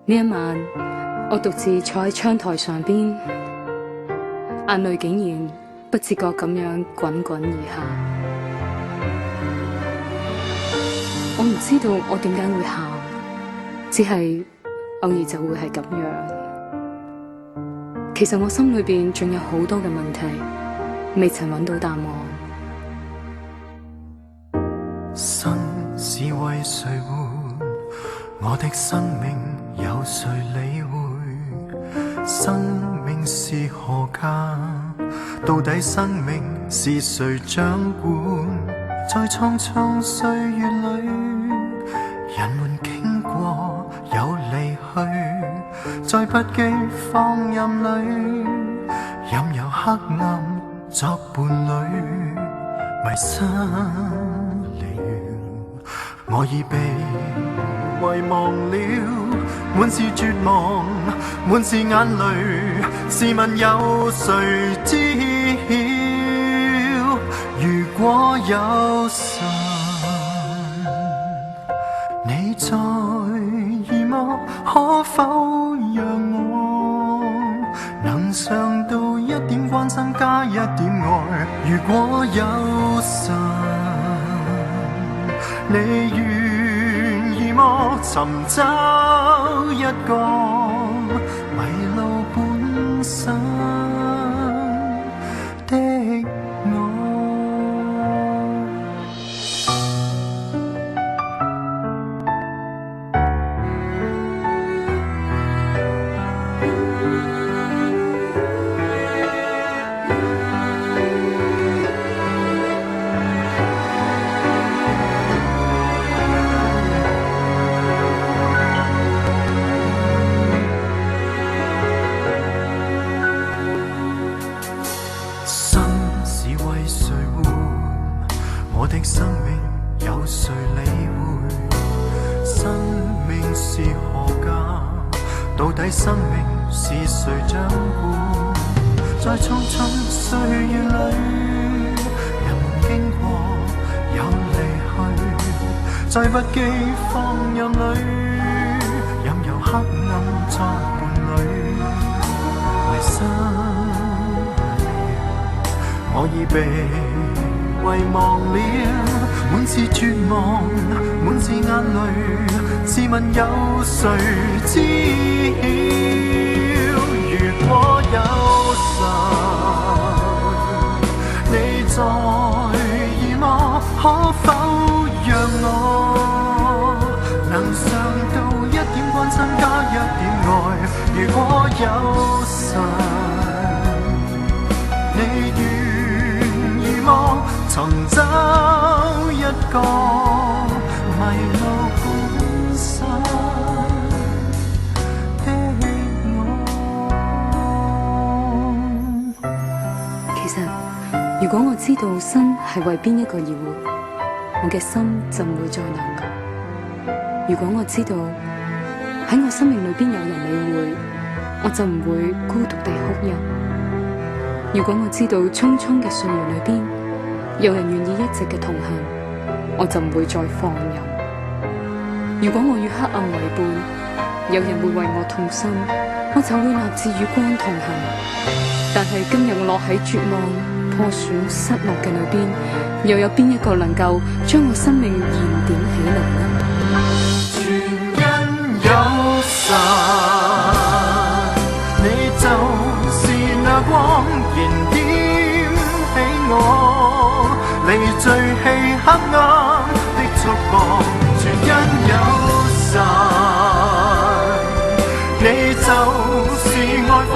呢一晚，我獨自坐喺窗台上邊，眼淚竟然不自覺咁樣滾滾而下。我唔知道我點解會喊，只係偶爾就會係咁樣。其實我心裏邊仲有好多嘅問題，未曾揾到答案。生是為誰活？我的生命有誰理會？生命是何價？到底生命是誰掌管？在蒼蒼歲月裏，人們經過有離去，在不羈放任裏，任由黑暗作伴侶，迷失了，我已被遺忘了，滿是絕望，滿是眼淚，試問有誰知曉？如果有神，你在意嗎？可否讓我能嘗到一點關心加一點愛？如果有神，你願意麼？尋找一個迷路半生的我。我的生命有誰理會？生命是何價？到底生命是誰掌管？在匆匆歲月裏，人們經過有離去，在不羈放任裏，任由黑暗作伴侶，迷失了，我已被遺忘了，滿是絕望，滿是眼淚，試問有誰知曉？如果有神，你在意嗎？可否讓我能嘗到一點關心加一點愛？如果有神，你願意麼？尋找一個迷路半生的我。其實，如果我知道生係為邊一個而活，我嘅心就唔會再難熬。如果我知道喺我生命裏邊有人理會，我就唔會孤獨地哭泣。如果我知道匆匆嘅歲月裏邊有人願意一直嘅同行，我就唔會再放任。如果我與黑暗為伴，有人會為我痛心，我就會立志與光同行。但係今日我落喺絕望、破損、失落嘅裏邊，又有邊一個能夠將我生命燃點起來呢？全因有神，你就是那光，燃點起我，離聚氣黑暗的束縛。全因有神，你就是愛火。